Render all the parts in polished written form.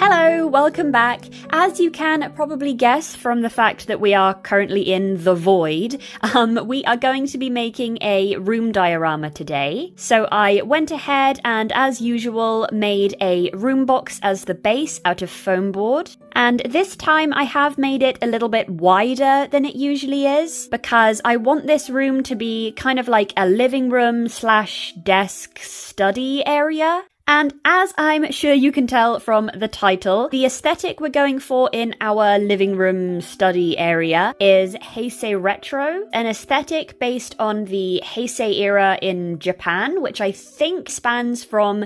Hello, welcome back. As you can probably guess from the fact that we are currently in the void, we are going to be making a room diorama today. So I went ahead and, as usual, made a room box as the base out of foam board. And this time I have made it a little bit wider than it usually is because I want this room to be kind of like a living room / desk study area. And as I'm sure you can tell from the title, the aesthetic we're going for in our living room study area is Heisei Retro, an aesthetic based on the Heisei era in Japan, which I think spans from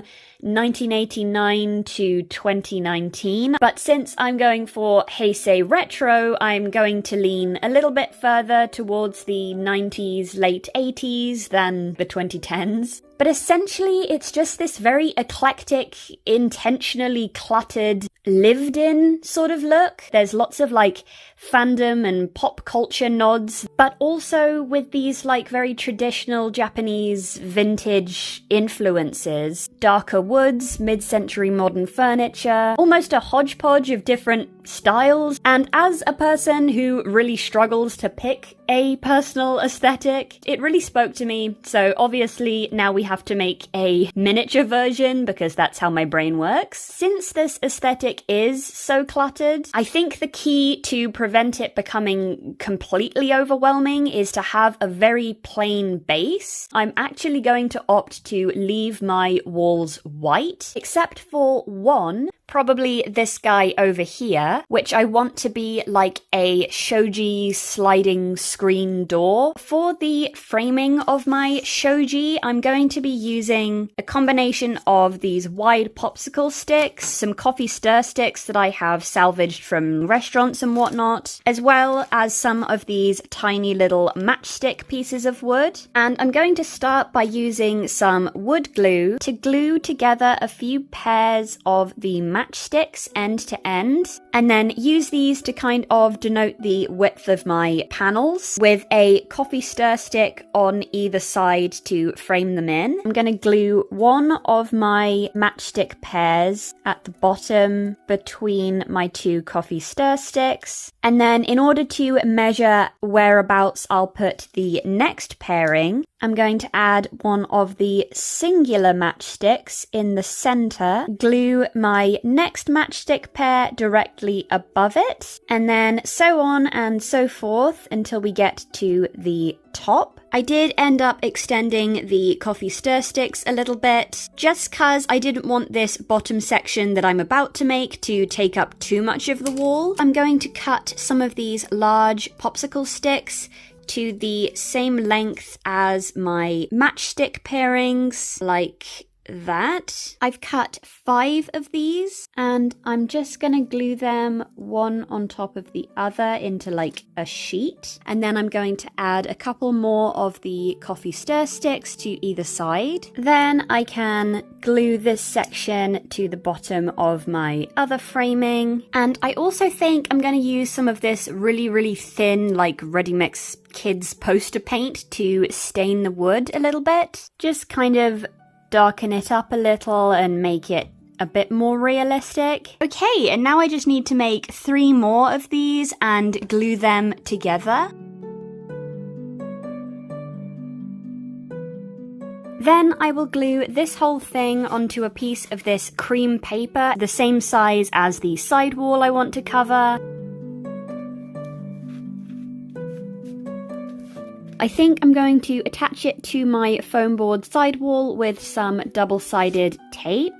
1989 to 2019. But since I'm going for Heisei Retro, I'm going to lean a little bit further towards the 90s, late 80s than the 2010s. But essentially, it's just this very eclectic, intentionally cluttered, lived-in sort of look. There's lots of like fandom and pop culture nods, but also with these like very traditional Japanese vintage influences. Darker woods, mid-century modern furniture, almost a hodgepodge of different styles. And as a person who really struggles to pick a personal aesthetic, it really spoke to me. So obviously now we have to make a miniature version because that's how my brain works. Since this aesthetic is so cluttered, I think the key to prevent it becoming completely overwhelming is to have a very plain base. I'm actually going to opt to leave my walls white, except for one, probably this guy over here, which I want to be like a shoji sliding screen door. For the framing of my shoji, I'm going to be using a combination of these wide popsicle sticks, some coffee stir sticks that I have salvaged from restaurants and whatnot, as well as some of these tiny little matchstick pieces of wood. And I'm going to start by using some wood glue to glue together a few pairs of the matchsticks end to end, and then use these to kind of denote the width of my panels with a coffee stir stick on either side to frame them in. I'm going to glue one of my matchstick pairs at the bottom between my two coffee stir sticks, and then in order to measure whereabouts I'll put the next pairing, I'm going to add one of the singular matchsticks in the center, glue my next matchstick pair directly above it, and then so on and so forth until we get to the top. I did end up extending the coffee stir sticks a little bit, just cause I didn't want this bottom section that I'm about to make to take up too much of the wall. I'm going to cut some of these large popsicle sticks to the same length as my matchstick pairings, like that. I've cut 5 of these, and I'm just gonna glue them one on top of the other into like a sheet, and then I'm going to add a couple more of the coffee stir sticks to either side. Then I can glue this section to the bottom of my other framing, and I also think I'm going to use some of this really thin like ready mix kids poster paint to stain the wood a little bit, just kind of darken it up a little and make it a bit more realistic. Okay, and now I just need to make 3 more of these and glue them together. Then I will glue this whole thing onto a piece of this cream paper, the same size as the side wall I want to cover. I think I'm going to attach it to my foam board sidewall with some double-sided tape.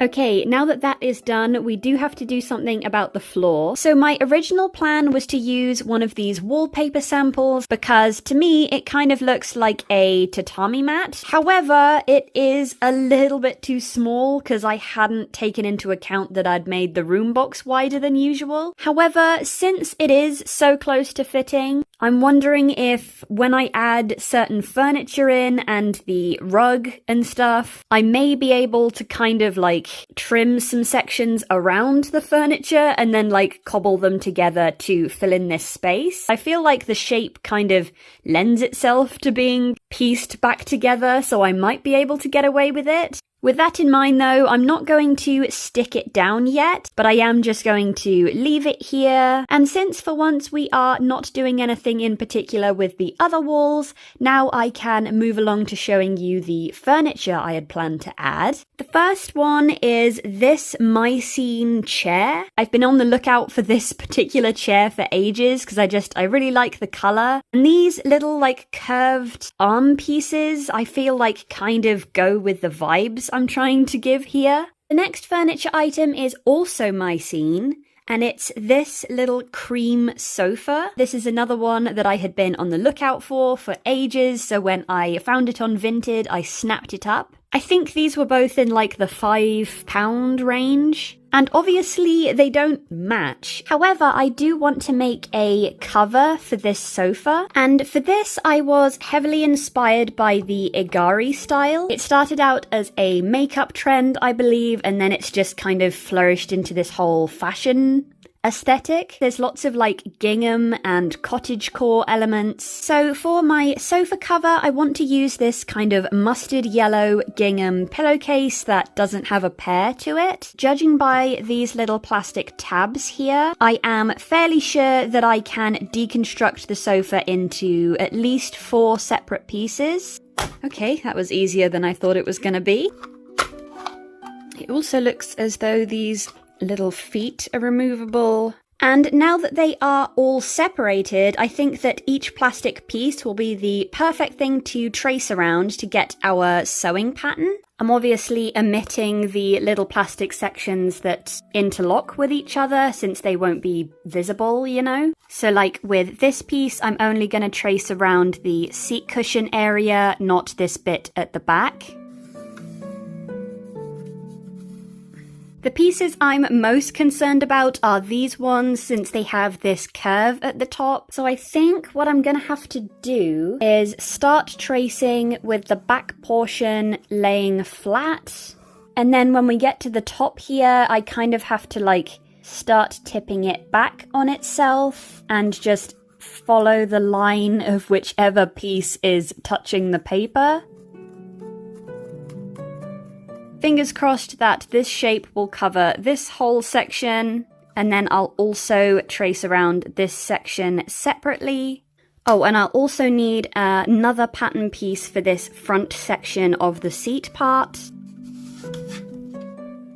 Okay, now that that is done, we do have to do something about the floor. So my original plan was to use one of these wallpaper samples because to me it kind of looks like a tatami mat. However, it is a little bit too small because I hadn't taken into account that I'd made the room box wider than usual. However, since it is so close to fitting, I'm wondering if when I add certain furniture in and the rug and stuff, I may be able to kind of like trim some sections around the furniture and then like cobble them together to fill in this space. I feel like the shape kind of lends itself to being pieced back together, so I might be able to get away with it. With that in mind though, I'm not going to stick it down yet, but I am just going to leave it here. And since for once we are not doing anything in particular with the other walls, now I can move along to showing you the furniture I had planned to add. The first one is this Mycene chair. I've been on the lookout for this particular chair for ages because I really like the color. And these little like curved arm pieces, I feel like kind of go with the vibes I'm trying to give here. The next furniture item is also Mycene, and it's this little cream sofa. This is another one that I had been on the lookout for ages, so when I found it on Vinted, I snapped it up. I think these were both in like the £5 range. And obviously they don't match. However, I do want to make a cover for this sofa. And for this, I was heavily inspired by the Igari style. It started out as a makeup trend, I believe, and then it's just kind of flourished into this whole fashion aesthetic. There's lots of like gingham and cottagecore elements. So for my sofa cover, I want to use this kind of mustard yellow gingham pillowcase that doesn't have a pair to it. Judging by these little plastic tabs here, I am fairly sure that I can deconstruct the sofa into at least 4 separate pieces. Okay, that was easier than I thought it was gonna be. It also looks as though these little feet are removable. And now that they are all separated, I think that each plastic piece will be the perfect thing to trace around to get our sewing pattern. I'm obviously omitting the little plastic sections that interlock with each other since they won't be visible, you know? So like with this piece, I'm only going to trace around the seat cushion area, not this bit at the back. The pieces I'm most concerned about are these ones since they have this curve at the top. So I think what I'm going to have to do is start tracing with the back portion laying flat. And then when we get to the top here, I kind of have to like start tipping it back on itself and just follow the line of whichever piece is touching the paper. Fingers crossed that this shape will cover this whole section, and then I'll also trace around this section separately. Oh, and I'll also need another pattern piece for this front section of the seat part.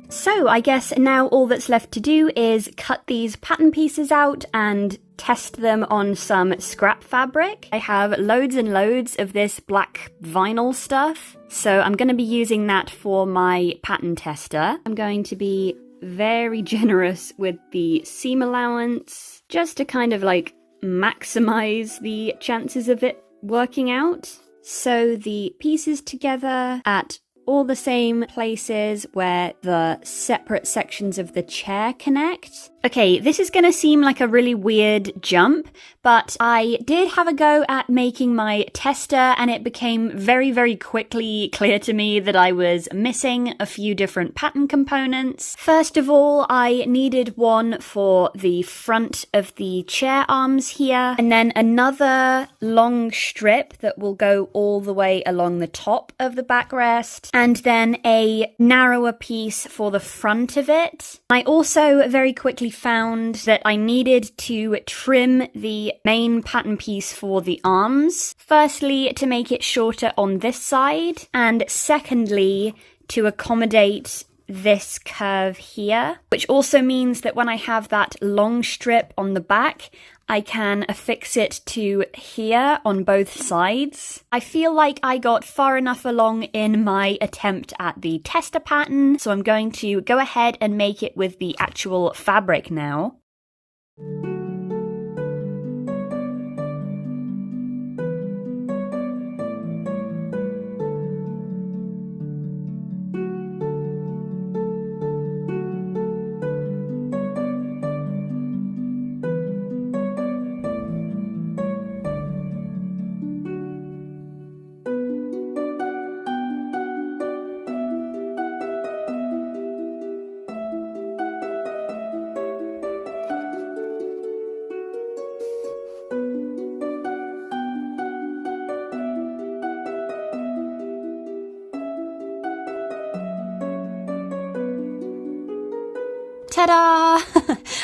So I guess now all that's left to do is cut these pattern pieces out and test them on some scrap fabric. I have loads and loads of this black vinyl stuff, so I'm going to be using that for my pattern tester. I'm going to be very generous with the seam allowance, just to kind of like maximize the chances of it working out. Sew the pieces together at all the same places where the separate sections of the chair connect. Okay, this is going to seem like a really weird jump, but I did have a go at making my tester and it became very, very quickly clear to me that I was missing a few different pattern components. First of all, I needed one for the front of the chair arms here, and then another long strip that will go all the way along the top of the backrest, and then a narrower piece for the front of it. I also very quickly found that I needed to trim the main pattern piece for the arms. Firstly, to make it shorter on this side, and secondly, to accommodate this curve here, which also means that when I have that long strip on the back, I can affix it to here on both sides. I feel like I got far enough along in my attempt at the tester pattern, so I'm going to go ahead and make it with the actual fabric now. Ta-da!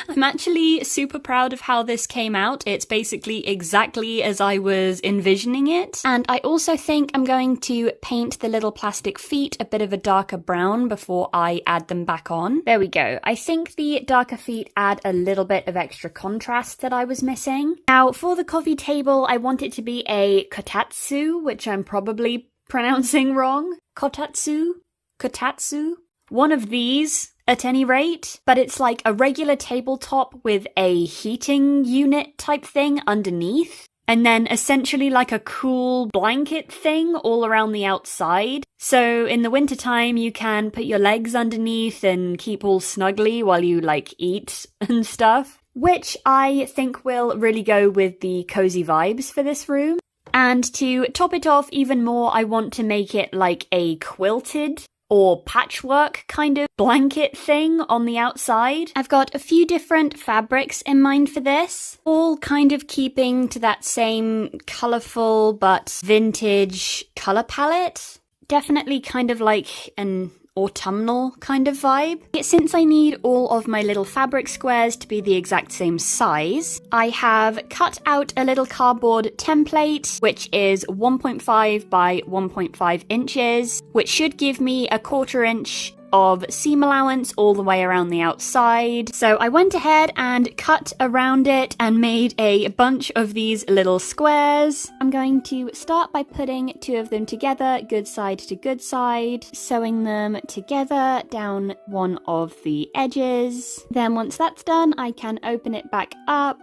I'm actually super proud of how this came out. It's basically exactly as I was envisioning it. And I also think I'm going to paint the little plastic feet a bit of a darker brown before I add them back on. There we go. I think the darker feet add a little bit of extra contrast that I was missing. Now, for the coffee table, I want it to be a kotatsu, which I'm probably pronouncing wrong. Kotatsu? Kotatsu? One of these, at any rate, but it's like a regular tabletop with a heating unit type thing underneath, and then essentially like a cool blanket thing all around the outside. So in the wintertime, you can put your legs underneath and keep all snuggly while you like eat and stuff, which I think will really go with the cozy vibes for this room. And to top it off even more, I want to make it like a quilted or patchwork kind of blanket thing on the outside. I've got a few different fabrics in mind for this, all kind of keeping to that same colourful but vintage colour palette. Definitely kind of like an autumnal kind of vibe. Since I need all of my little fabric squares to be the exact same size, I have cut out a little cardboard template, which is 1.5 by 1.5 inches, which should give me a 1/4 inch of seam allowance all the way around the outside. So I went ahead and cut around it and made a bunch of these little squares. I'm going to start by putting 2 of them together, good side to good side, sewing them together down one of the edges. Then once that's done, I can open it back up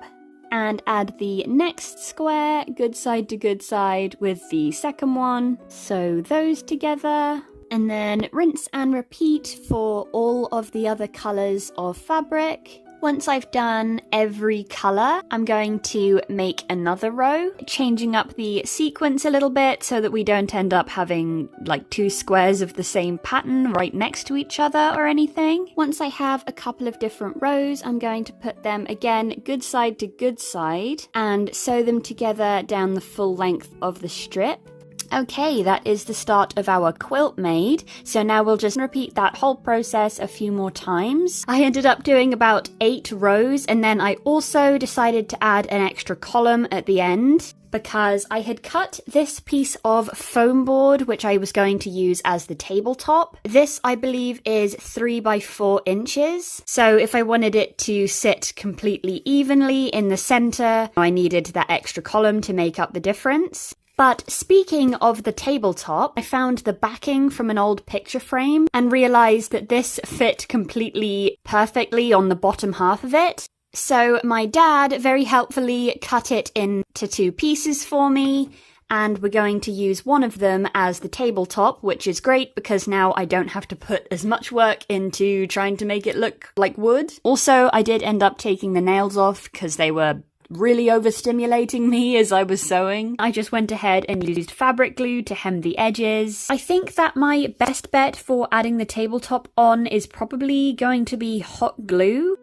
and add the next square, good side to good side, with the second one. Sew those together. And then rinse and repeat for all of the other colours of fabric. Once I've done every colour, I'm going to make another row, changing up the sequence a little bit so that we don't end up having like 2 squares of the same pattern right next to each other or anything. Once I have a couple of different rows, I'm going to put them again good side to good side and sew them together down the full length of the strip. Okay, that is the start of our quilt made, so now we'll just repeat that whole process a few more times. I ended up doing about 8 rows, and then I also decided to add an extra column at the end, because I had cut this piece of foam board, which I was going to use as the tabletop. This, I believe, is 3 by 4 inches. So if I wanted it to sit completely evenly in the center, I needed that extra column to make up the difference. But speaking of the tabletop, I found the backing from an old picture frame and realised that this fit completely perfectly on the bottom half of it. So my dad very helpfully cut it into 2 pieces for me, and we're going to use one of them as the tabletop, which is great because now I don't have to put as much work into trying to make it look like wood. Also, I did end up taking the nails off because they were really overstimulating me as I was sewing. I just went ahead and used fabric glue to hem the edges. I think that my best bet for adding the tabletop on is probably going to be hot glue.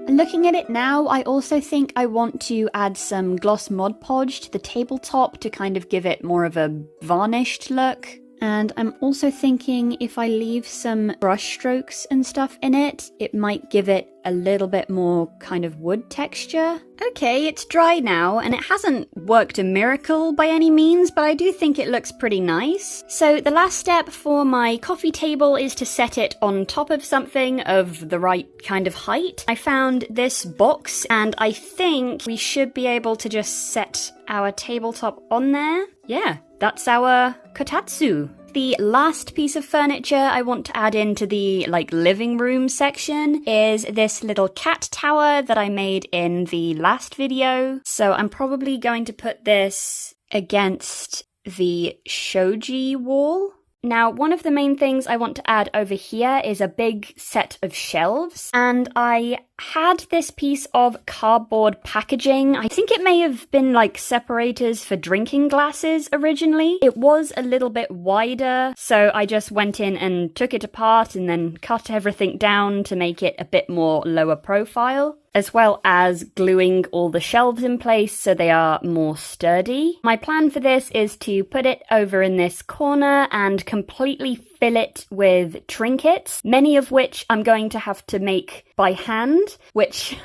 Looking at it now, I also think I want to add some gloss Mod Podge to the tabletop to kind of give it more of a varnished look. And I'm also thinking if I leave some brush strokes and stuff in it, it might give it a little bit more kind of wood texture. Okay, it's dry now, and it hasn't worked a miracle by any means, but I do think it looks pretty nice. So the last step for my coffee table is to set it on top of something of the right kind of height. I found this box, and I think we should be able to just set our tabletop on there. Yeah, that's our kotatsu. The last piece of furniture I want to add into the living room section is this little cat tower that I made in the last video. So I'm probably going to put this against the shoji wall. Now, one of the main things I want to add over here is a big set of shelves, and I had this piece of cardboard packaging. I think it may have been like separators for drinking glasses originally. It was a little bit wider, so I just went in and took it apart and then cut everything down to make it a bit more lower profile, as well as gluing all the shelves in place so they are more sturdy. My plan for this is to put it over in this corner and completely fill it with trinkets, many of which I'm going to have to make by hand, which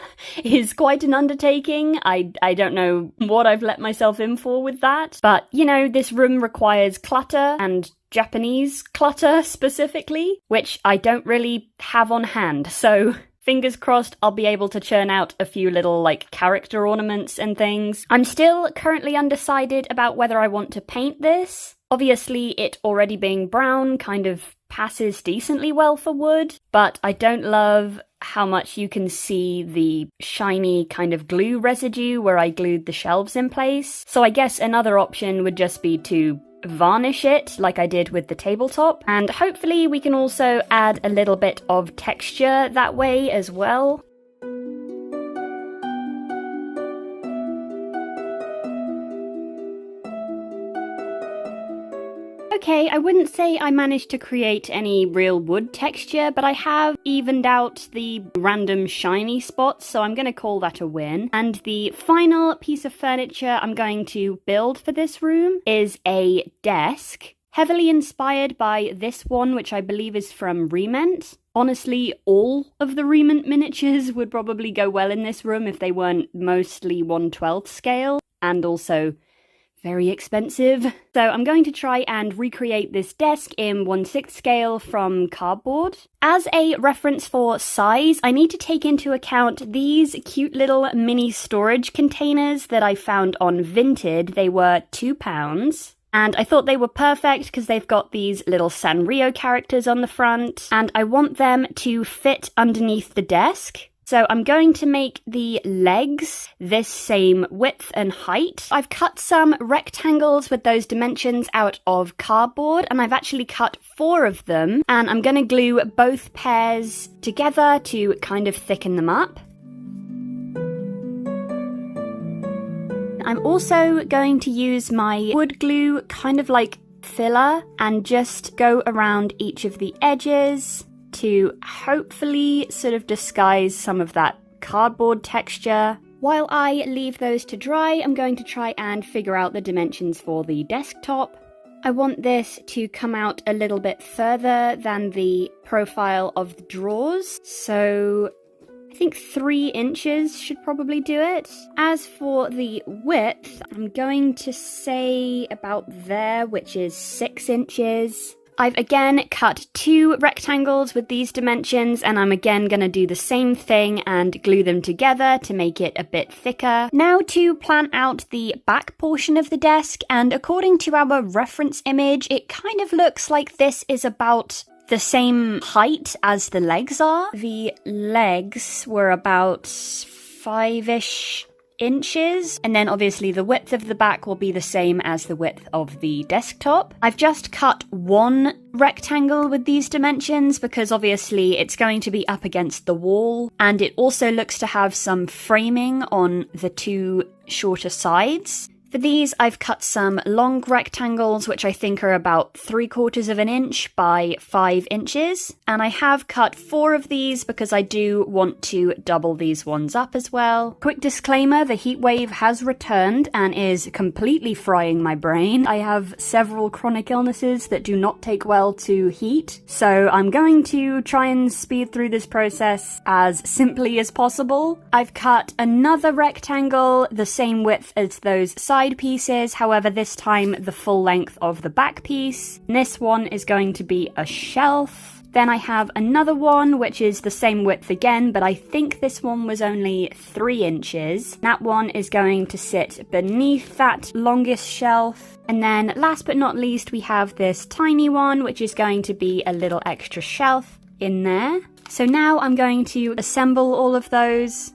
is quite an undertaking. I don't know what I've let myself in for with that, but you know, this room requires clutter, and Japanese clutter specifically, which I don't really have on hand, so fingers crossed I'll be able to churn out a few little like character ornaments and things. I'm still currently undecided about whether I want to paint this. Obviously, it already being brown kind of passes decently well for wood, but I don't love how much you can see the shiny kind of glue residue where I glued the shelves in place. So I guess another option would just be to varnish it like I did with the tabletop, and hopefully we can also add a little bit of texture that way as well. Okay, I wouldn't say I managed to create any real wood texture, but I have evened out the random shiny spots, so I'm going to call that a win. And the final piece of furniture I'm going to build for this room is a desk, heavily inspired by this one, which I believe is from Rement. Honestly, all of the Rement miniatures would probably go well in this room if they weren't mostly 1/12 scale, and also very expensive. So I'm going to try and recreate this desk in 1/6 scale from cardboard. As a reference for size, I need to take into account these cute little mini storage containers that I found on Vinted. They were £2. And I thought they were perfect because they've got these little Sanrio characters on the front, and I want them to fit underneath the desk. So I'm going to make the legs this same width and height. I've cut some rectangles with those dimensions out of cardboard, and I've actually cut 4 of them, and I'm going to glue both pairs together to kind of thicken them up. I'm also going to use my wood glue kind of like filler and just go around each of the edges to hopefully sort of disguise some of that cardboard texture. While I leave those to dry, I'm going to try and figure out the dimensions for the desktop. I want this to come out a little bit further than the profile of the drawers, so I think 3 inches should probably do it. As for the width, I'm going to say about there, which is 6 inches. I've again cut 2 rectangles with these dimensions, and I'm again going to do the same thing and glue them together to make it a bit thicker. Now to plan out the back portion of the desk, and according to our reference image, it kind of looks like this is about the same height as the legs are. The legs were about 5-ish inches, and then obviously the width of the back will be the same as the width of the desktop. I've just cut 1 rectangle with these dimensions because obviously it's going to be up against the wall, and it also looks to have some framing on the 2 shorter sides. For these, I've cut some long rectangles, which I think are about 3/4 of an inch by 5 inches. And I have cut 4 of these because I do want to double these ones up as well. Quick disclaimer, the heat wave has returned and is completely frying my brain. I have several chronic illnesses that do not take well to heat, so I'm going to try and speed through this process as simply as possible. I've cut another rectangle the same width as those side pieces, however this time the full length of the back piece. And this one is going to be a shelf. Then I have another one which is the same width again, but I think this one was only 3 inches. That one is going to sit beneath that longest shelf. And then last but not least, we have this tiny one which is going to be a little extra shelf in there. So now I'm going to assemble all of those.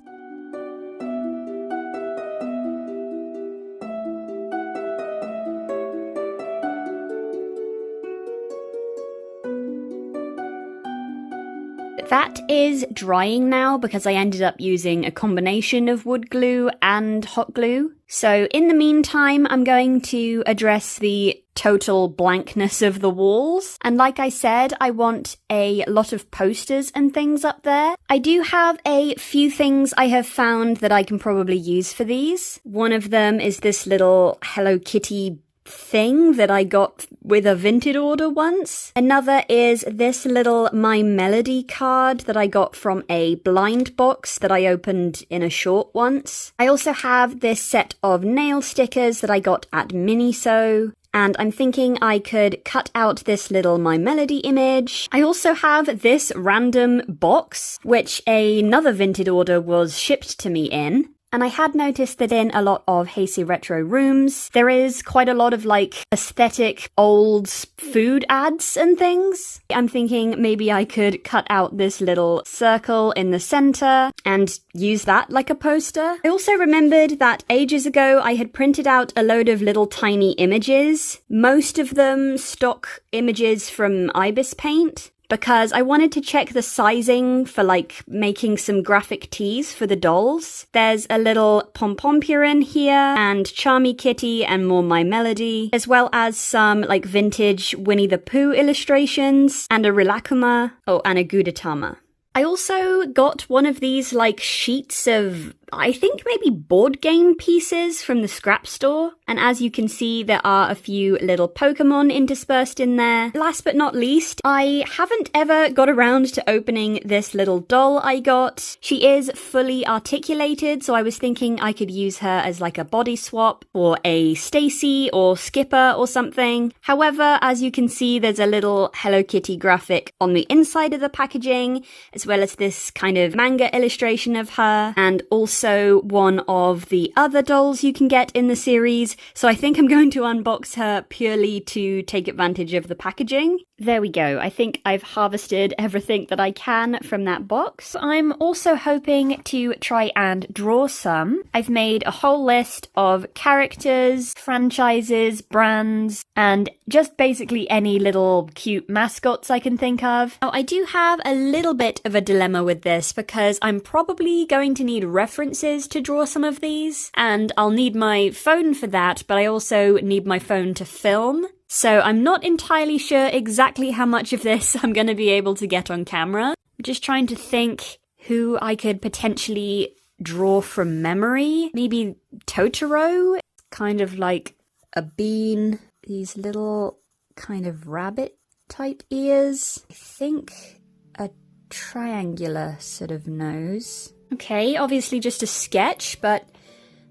That is drying now because I ended up using a combination of wood glue and hot glue. So in the meantime, I'm going to address the total blankness of the walls. And like I said, I want a lot of posters and things up there. I do have a few things I have found that I can probably use for these. One of them is this little Hello Kitty thing that I got with a Vinted order once. Another is this little My Melody card that I got from a blind box that I opened in a short once. I also have this set of nail stickers that I got at Miniso. And I'm thinking I could cut out this little My Melody image. I also have this random box, which another Vinted order was shipped to me in. And I had noticed that in a lot of HEISEI Retro rooms, there is quite a lot of like aesthetic old food ads and things. I'm thinking maybe I could cut out this little circle in the center and use that like a poster. I also remembered that ages ago I had printed out a load of little tiny images, most of them stock images from Ibis Paint, because I wanted to check the sizing for like making some graphic tees for the dolls. There's a little Pom-Pom-Purin here and Charmy Kitty and more My Melody, as well as some like vintage Winnie the Pooh illustrations and a Rilakkuma, and a Gudetama. I also got one of these like sheets of, I think maybe board game pieces from the scrap store. And as you can see, there are a few little Pokemon interspersed in there. Last but not least, I haven't ever got around to opening this little doll I got. She is fully articulated, so I was thinking I could use her as like a body swap or a Stacy or Skipper or something. However, as you can see, there's a little Hello Kitty graphic on the inside of the packaging, as well as this kind of manga illustration of her, and also one of the other dolls you can get in the series. So I think I'm going to unbox her purely to take advantage of the packaging. There we go. I think I've harvested everything that I can from that box. I'm also hoping to try and draw some. I've made a whole list of characters, franchises, brands, and just basically any little cute mascots I can think of. Now, I do have a little bit of a dilemma with this because I'm probably going to need references to draw some of these, and I'll need my phone for that, but I also need my phone to film. So I'm not entirely sure exactly how much of this I'm going to be able to get on camera. I'm just trying to think who I could potentially draw from memory. Maybe Totoro? Kind of like a bean. These little kind of rabbit type ears. I think a triangular sort of nose. Okay, obviously just a sketch, but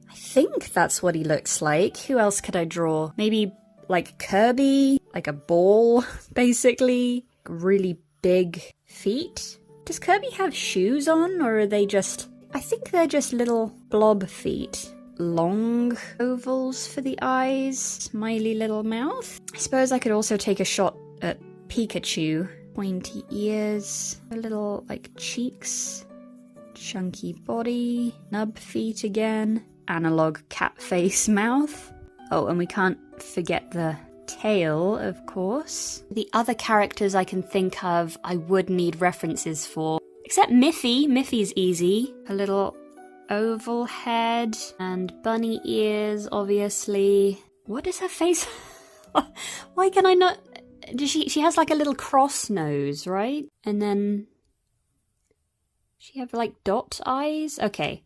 I think that's what he looks like. Who else could I draw? Maybe like Kirby, like a ball, basically. Really big feet. Does Kirby have shoes on, or are they just... I think they're just little blob feet. Long ovals for the eyes, smiley little mouth. I suppose I could also take a shot at Pikachu. Pointy ears, a little like cheeks, chunky body, nub feet again, analog cat face mouth. Oh, and we can't forget the tail, of course. The other characters I can think of, I would need references for. Except Miffy. Miffy's easy. A little oval head and bunny ears, obviously. What is her face? Why can I not... She has like a little cross nose, right? And then... she have like dot eyes? Okay.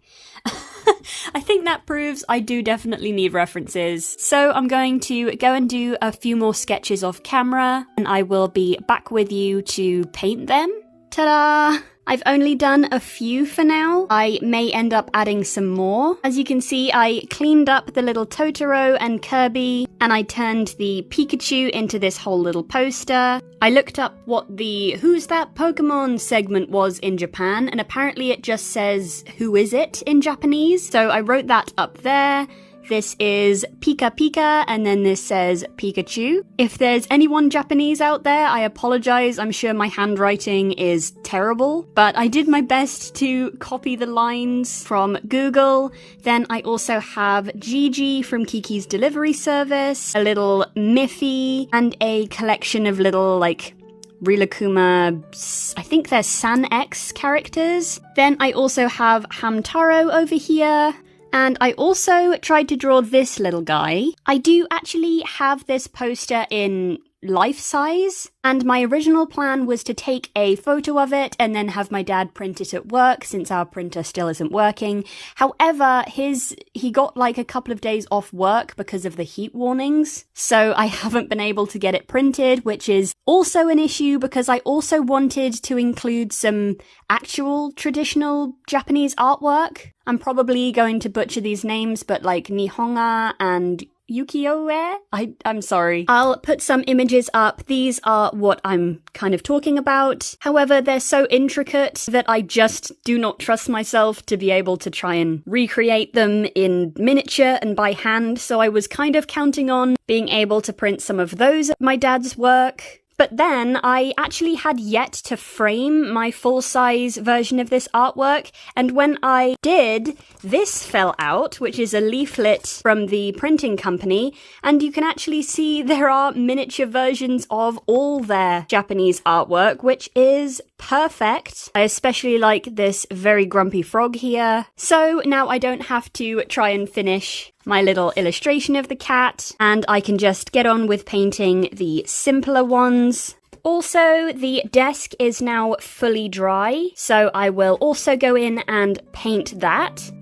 I think that proves I do definitely need references. So I'm going to go and do a few more sketches off camera, and I will be back with you to paint them. Ta-da! I've only done a few for now. I may end up adding some more. As you can see, I cleaned up the little Totoro and Kirby, and I turned the Pikachu into this whole little poster. I looked up what the Who's That Pokemon segment was in Japan, and apparently it just says Who Is It in Japanese. So I wrote that up there. This is Pika Pika, and then this says Pikachu. If there's anyone Japanese out there, I apologize. I'm sure my handwriting is terrible, but I did my best to copy the lines from Google. Then I also have Gigi from Kiki's Delivery Service, a little Miffy, and a collection of little, like, Rilakkuma, I think they're San X characters. Then I also have Hamtaro over here. And I also tried to draw this little guy. I do actually have this poster in life size, and my original plan was to take a photo of it and then have my dad print it at work since our printer still isn't working. However, he got like a couple of days off work because of the heat warnings, so I haven't been able to get it printed, which is also an issue because I also wanted to include some actual traditional Japanese artwork. I'm probably going to butcher these names, but like Nihonga and Yukiyo-e? I'm sorry. I'll put some images up. These are what I'm kind of talking about. However, they're so intricate that I just do not trust myself to be able to try and recreate them in miniature and by hand, so I was kind of counting on being able to print some of those at my dad's work. But then I actually had yet to frame my full-size version of this artwork, and when I did, this fell out, which is a leaflet from the printing company, and you can actually see there are miniature versions of all their Japanese artwork, which is perfect. I especially like this very grumpy frog here. So now I don't have to try and finish my little illustration of the cat, and I can just get on with painting the simpler ones. Also, the desk is now fully dry, so I will also go in and paint that.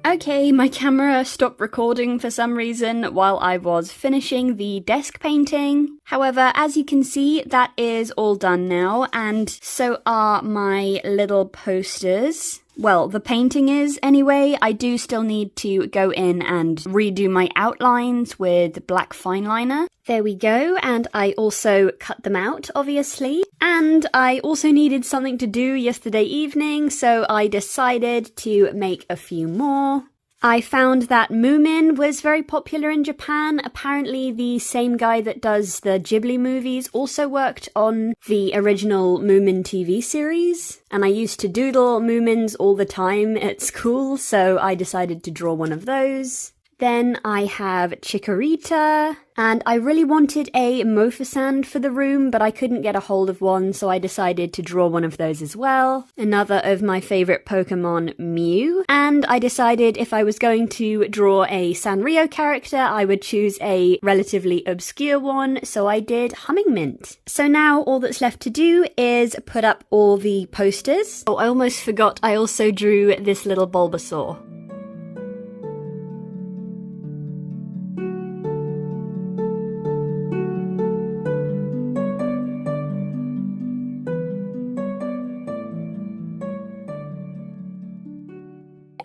Okay, my camera stopped recording for some reason while I was finishing the desk painting. However, as you can see, that is all done now, and so are my little posters. Well, the painting is anyway. I do still need to go in and redo my outlines with black fine liner. There we go, and I also cut them out, obviously. And I also needed something to do yesterday evening, so I decided to make a few more. I found that Moomin was very popular in Japan. Apparently the same guy that does the Ghibli movies also worked on the original Moomin TV series. And I used to doodle Moomins all the time at school, so I decided to draw one of those. Then I have Chikorita, and I really wanted a Mofusand for the room, but I couldn't get a hold of one, so I decided to draw one of those as well. Another of my favourite Pokemon, Mew, and I decided if I was going to draw a Sanrio character, I would choose a relatively obscure one, so I did Hummingmint. So now all that's left to do is put up all the posters. Oh, I almost forgot, I also drew this little Bulbasaur.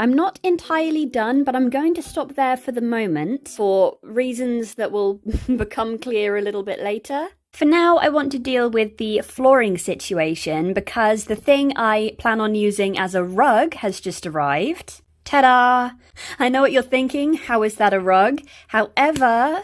I'm not entirely done, but I'm going to stop there for the moment for reasons that will become clear a little bit later. For now, I want to deal with the flooring situation because the thing I plan on using as a rug has just arrived. Ta-da! I know what you're thinking, how is that a rug? However,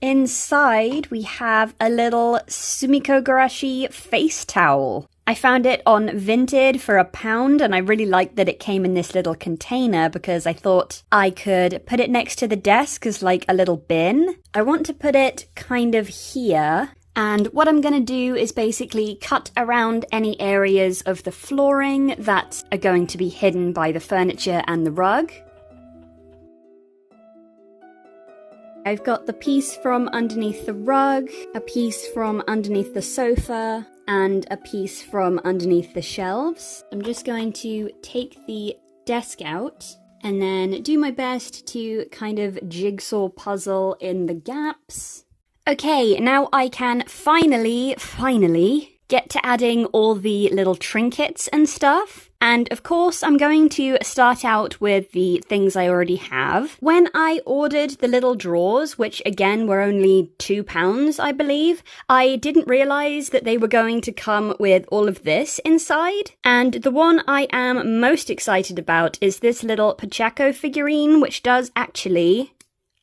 inside we have a little Sumiko Garashi face towel. I found it on Vinted for £1, and I really liked that it came in this little container because I thought I could put it next to the desk as like a little bin. I want to put it kind of here, and what I'm going to do is basically cut around any areas of the flooring that are going to be hidden by the furniture and the rug. I've got the piece from underneath the rug, a piece from underneath the sofa, and a piece from underneath the shelves. I'm just going to take the desk out and then do my best to kind of jigsaw puzzle in the gaps. Okay, now I can finally get to adding all the little trinkets and stuff. And of course, I'm going to start out with the things I already have. When I ordered the little drawers, which again were only £2, I believe, I didn't realize that they were going to come with all of this inside. And the one I am most excited about is this little Pacheco figurine, which does actually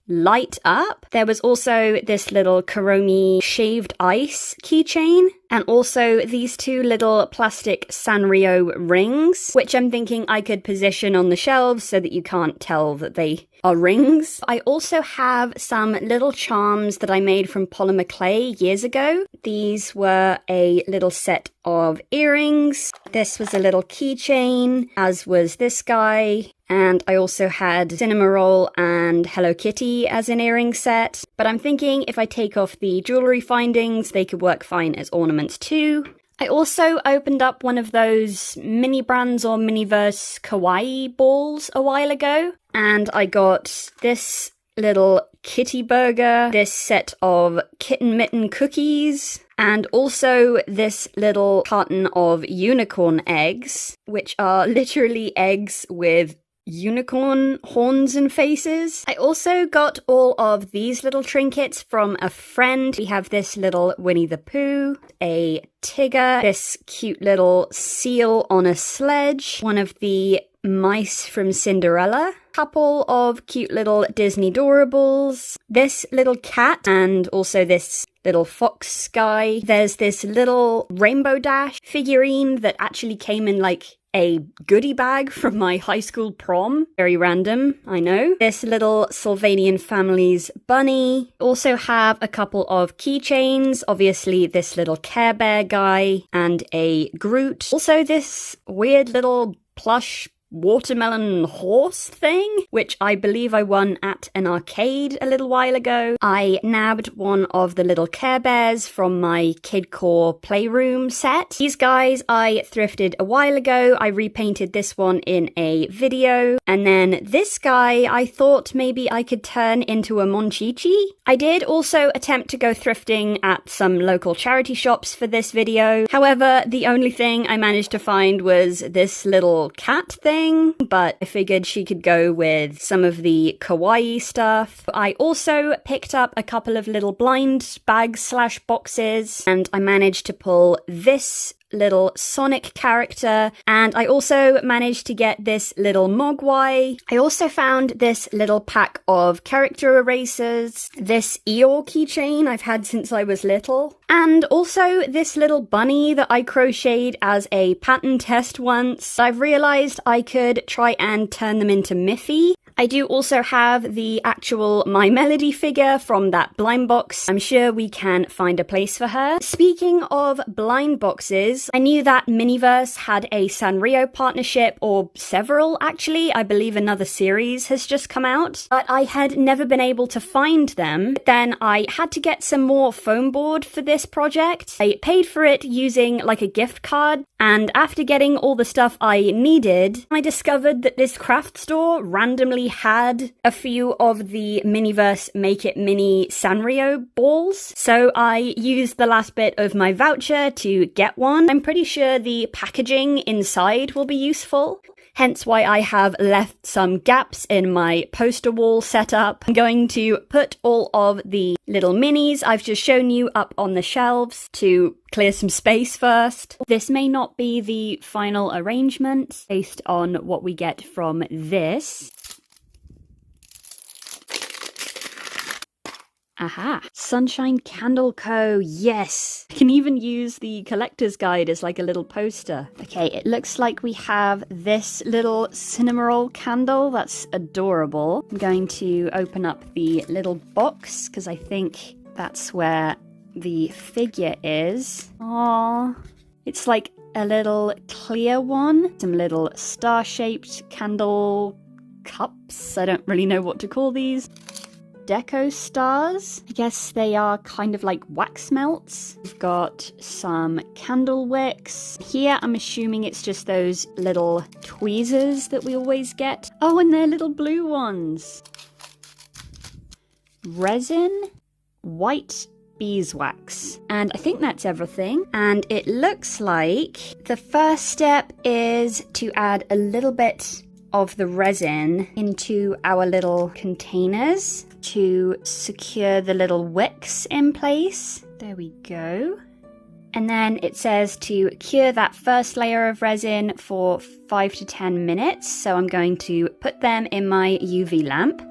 light up. There was also this little Kuromi shaved ice keychain, and also these two little plastic Sanrio rings, which I'm thinking I could position on the shelves so that you can't tell that they are rings. I also have some little charms that I made from polymer clay years ago. These were a little set of earrings. This was a little keychain, as was this guy. And I also had Cinnamoroll and Hello Kitty as an earring set. But I'm thinking if I take off the jewellery findings, they could work fine as ornaments too. I also opened up one of those mini brands or Miniverse Kawaii balls a while ago. And I got this little kitty burger, this set of kitten mitten cookies, and also this little carton of unicorn eggs, which are literally eggs with unicorn horns and faces. I also got all of these little trinkets from a friend. We have this little Winnie the Pooh, a Tigger, this cute little seal on a sledge, one of the mice from Cinderella, couple of cute little Disney Doorables, this little cat, and also this little fox guy. There's this little Rainbow Dash figurine that actually came in like a goodie bag from my high school prom. Very random, I know. This little Sylvanian Families bunny. Also have a couple of keychains. Obviously this little Care Bear guy and a Groot. Also this weird little plush watermelon horse thing, which I believe I won at an arcade a little while ago. I nabbed one of the little Care Bears from my Kidcore Playroom set. These guys I thrifted a while ago. I repainted this one in a video. And then this guy I thought maybe I could turn into a Monchichi. I did also attempt to go thrifting at some local charity shops for this video. However, the only thing I managed to find was this little cat thing, but I figured she could go with some of the kawaii stuff. I also picked up a couple of little blind bags slash boxes, and I managed to pull this little Sonic character, and I also managed to get this little Mogwai. I also found this little pack of character erasers, this Eeyore keychain I've had since I was little, and also this little bunny that I crocheted as a pattern test once. I've realised I could try and turn them into Miffy. I do also have the actual My Melody figure from that blind box. I'm sure we can find a place for her. Speaking of blind boxes, I knew that Miniverse had a Sanrio partnership, or several actually. I believe another series has just come out, but I had never been able to find them. Then I had to get some more foam board for this project. I paid for it using like a gift card, and after getting all the stuff I needed, I discovered that this craft store randomly had a few of the Miniverse Make It Mini Sanrio balls, so I used the last bit of my voucher to get one. I'm pretty sure the packaging inside will be useful, hence why I have left some gaps in my poster wall setup. I'm going to put all of the little minis I've just shown you up on the shelves to clear some space first. This may not be the final arrangement based on what we get from this. Aha! Sunshine Candle Co. Yes! I can even use the collector's guide as like a little poster. Okay, it looks like we have this little Cinnamoroll candle. That's adorable. I'm going to open up the little box because I think that's where the figure is. Aww. It's like a little clear one. Some little star-shaped candle cups. I don't really know what to call these. Deco stars. I guess they are kind of like wax melts. We've got some candle wicks. Here I'm assuming it's just those little tweezers that we always get. Oh, and they're little blue ones. Resin, white beeswax. And I think that's everything. And it looks like the first step is to add a little bit of the resin into our little containers to secure the little wicks in place. There we go. And then it says to cure that first layer of resin for 5 to 10 minutes. So I'm going to put them in my UV lamp.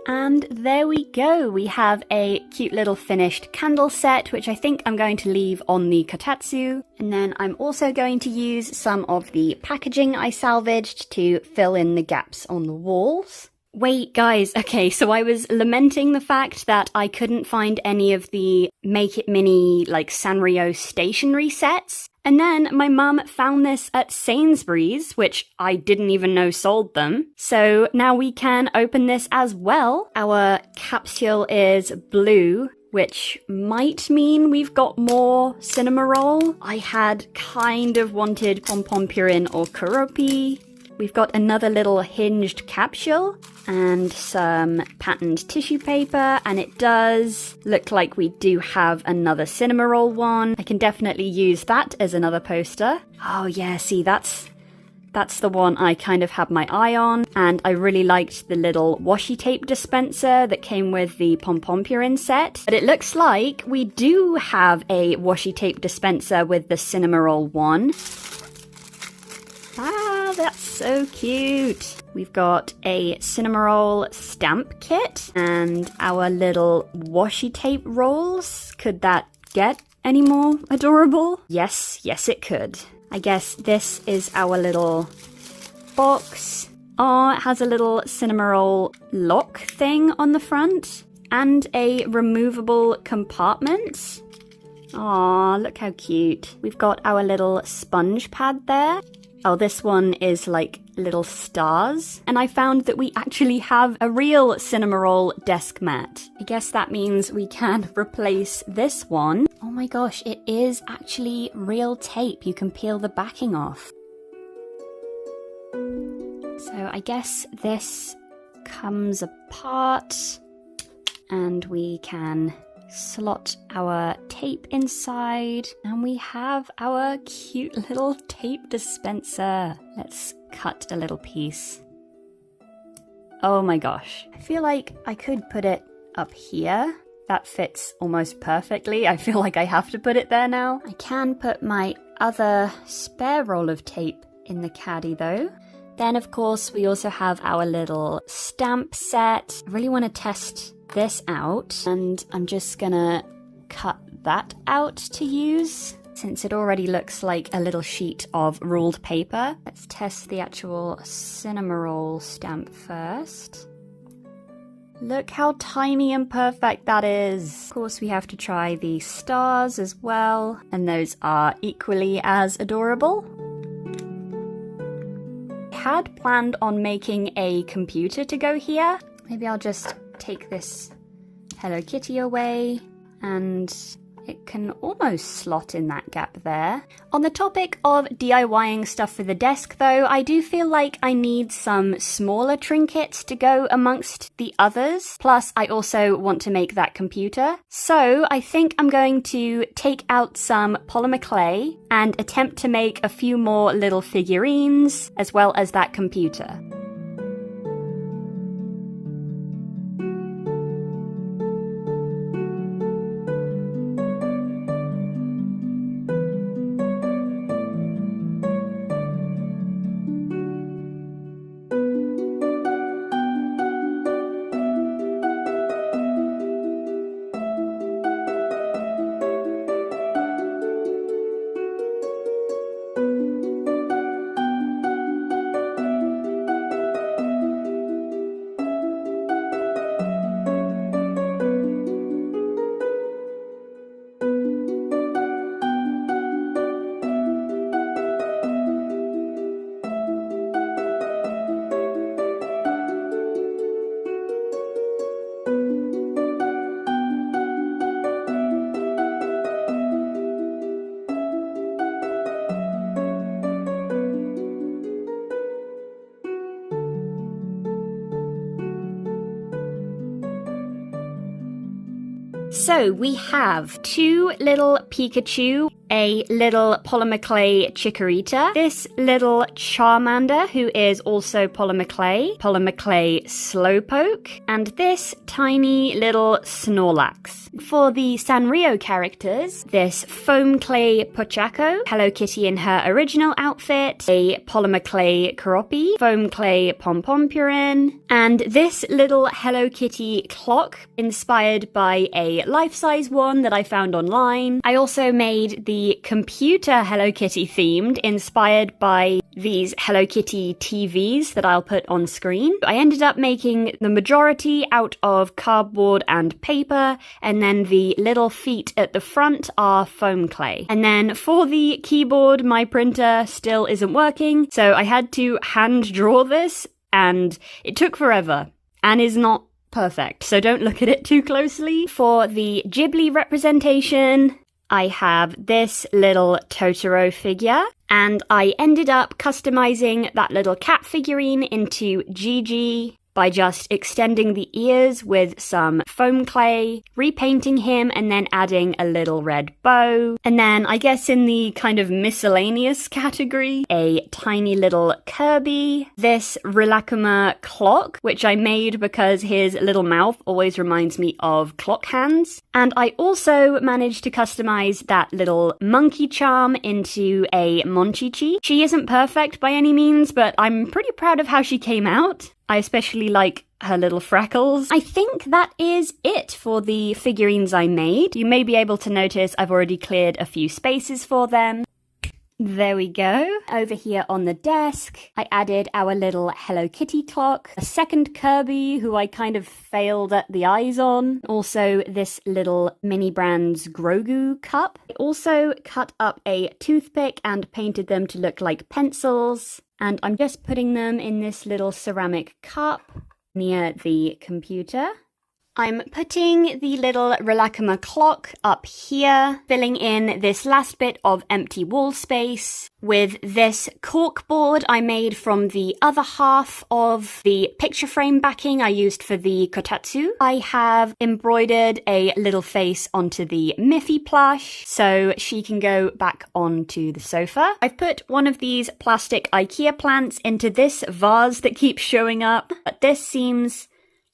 And there we go. We have a cute little finished candle set, which I think I'm going to leave on the kotatsu. And then I'm also going to use some of the packaging I salvaged to fill in the gaps on the walls. Wait, guys, okay, so I was lamenting the fact that I couldn't find any of the Make It Mini, like, Sanrio stationery sets. And then my mum found this at Sainsbury's, which I didn't even know sold them. So now we can open this as well. Our capsule is blue, which might mean we've got more cinema roll. I had kind of wanted pom-pom purin or karopi. We've got another little hinged capsule and some patterned tissue paper, and it does look like we do have another cinema roll one. I can definitely use that as another poster. Oh yeah, see, that's the one I kind of had my eye on, and I really liked the little washi tape dispenser that came with the pom-pom purin set. But it looks like we do have a washi tape dispenser with the cinema roll one. Ah, that's so cute. We've got a Cinnamoroll stamp kit and our little washi tape rolls. Could that get any more adorable? Yes, it could. I guess this is our little box. Oh, it has a little Cinnamoroll lock thing on the front and a removable compartment. Aw, look how cute. We've got our little sponge pad there. Oh, this one is like little stars. And I found that we actually have a real Cinnamoroll desk mat. I guess that means we can replace this one. Oh my gosh, it is actually real tape. You can peel the backing off. So I guess this comes apart and we can slot our tape inside, and we have our cute little tape dispenser. Let's cut a little piece. Oh my gosh. I feel like I could put it up here. That fits almost perfectly. I feel like I have to put it there now. I can put my other spare roll of tape in the caddy though. Then of course we also have our little stamp set. I really want to test this out, and I'm just gonna cut that out to use since it already looks like a little sheet of ruled paper. Let's test the actual Cinnamoroll stamp first. Look how tiny and perfect that is. Of course we have to try the stars as well, and those are equally as adorable. I had planned on making a computer to go here. Maybe I'll just take this Hello Kitty away, and it can almost slot in that gap there. On the topic of DIYing stuff for the desk though, I do feel like I need some smaller trinkets to go amongst the others. Plus I also want to make that computer. So I think I'm going to take out some polymer clay and attempt to make a few more little figurines as well as that computer. So we have two little Pikachu, a little polymer clay Chikorita, this little Charmander who is also polymer clay Slowpoke, and this tiny little Snorlax. For the Sanrio characters, this foam clay Pochako, Hello Kitty in her original outfit, a polymer clay Keroppi, foam clay Pom-Pom-Purin, and this little Hello Kitty clock inspired by a life-size one that I found online. I also made the computer Hello Kitty themed, inspired by these Hello Kitty TVs that I'll put on screen. I ended up making the majority out of cardboard and paper, and then the little feet at the front are foam clay. And then for the keyboard, my printer still isn't working, so I had to hand draw this, and it took forever, and is not perfect, so don't look at it too closely. For the Ghibli representation, I have this little Totoro figure, and I ended up customizing that little cat figurine into Gigi by just extending the ears with some foam clay, repainting him, and then adding a little red bow. And then, I guess in the kind of miscellaneous category, a tiny little Kirby, this Rilakkuma clock, which I made because his little mouth always reminds me of clock hands. And I also managed to customize that little monkey charm into a Monchichi. She isn't perfect by any means, but I'm pretty proud of how she came out. I especially like her little freckles. I think that is it for the figurines I made. You may be able to notice I've already cleared a few spaces for them. There we go. Over here on the desk, I added our little Hello Kitty clock, a second Kirby who I kind of failed at the eyes on, also this little Mini Brands Grogu cup. I also cut up a toothpick and painted them to look like pencils, and I'm just putting them in this little ceramic cup near the computer. I'm putting the little Rilakkuma clock up here, filling in this last bit of empty wall space with this corkboard I made from the other half of the picture frame backing I used for the kotatsu. I have embroidered a little face onto the Miffy plush so she can go back onto the sofa. I've put one of these plastic IKEA plants into this vase that keeps showing up, but this seems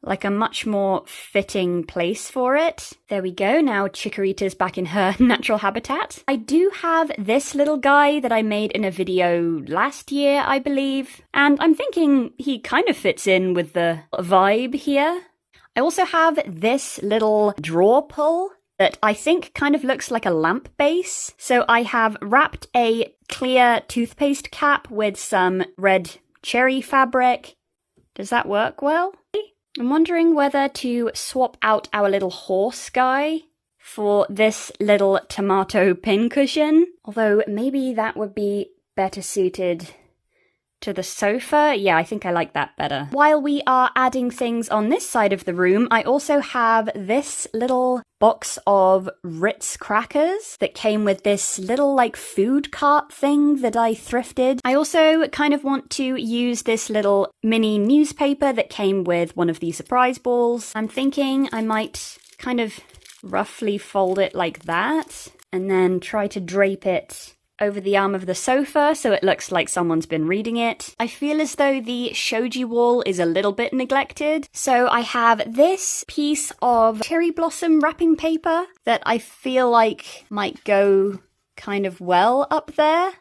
like a much more fitting place for it. There we go, now Chikorita's back in her natural habitat. I do have this little guy that I made in a video last year, I believe, and I'm thinking he kind of fits in with the vibe here. I also have this little drawer pull that I think kind of looks like a lamp base. So I have wrapped a clear toothpaste cap with some red cherry fabric. Does that work well? I'm wondering whether to swap out our little horse guy for this little tomato pincushion, although maybe that would be better suited to the sofa. Yeah, I think I like that better. While we are adding things on this side of the room, I also have this little box of Ritz crackers that came with this little like food cart thing that I thrifted. I also kind of want to use this little mini newspaper that came with one of these surprise balls. I'm thinking I might kind of roughly fold it like that and then try to drape it over the arm of the sofa so it looks like someone's been reading it. I feel as though the shoji wall is a little bit neglected, so I have this piece of cherry blossom wrapping paper that I feel like might go kind of well up there.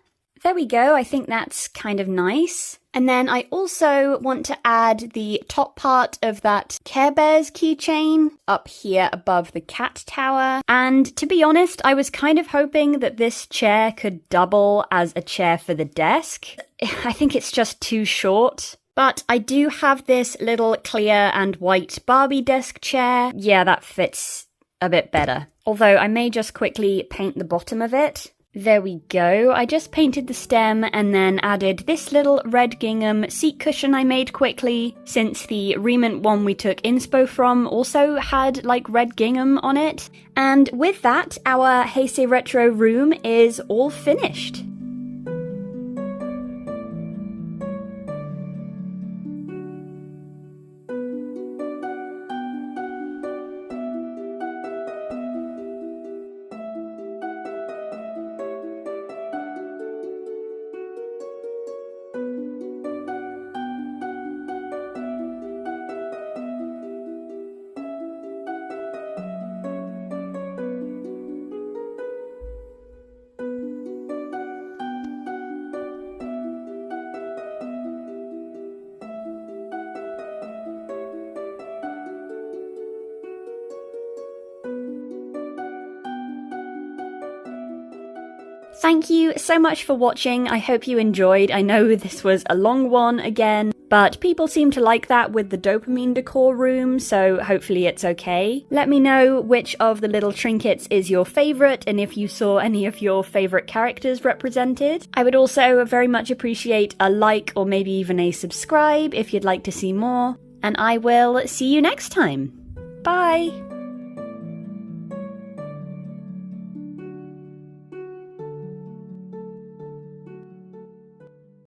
There we go, I think that's kind of nice. And then I also want to add the top part of that Care Bears keychain up here above the cat tower. And to be honest, I was kind of hoping that this chair could double as a chair for the desk. I think it's just too short. But I do have this little clear and white Barbie desk chair. Yeah, that fits a bit better. Although I may just quickly paint the bottom of it. There we go. I just painted the stem and then added this little red gingham seat cushion I made quickly, since the Rement one we took inspo from also had like red gingham on it. And with that, our HEISEI Retro room is all finished. Thank you so much for watching. I hope you enjoyed. I know this was a long one again, but people seem to like that with the dopamine decor room, so hopefully it's okay. Let me know which of the little trinkets is your favorite and if you saw any of your favorite characters represented. I would also very much appreciate a like or maybe even a subscribe if you'd like to see more, and I will see you next time. Bye!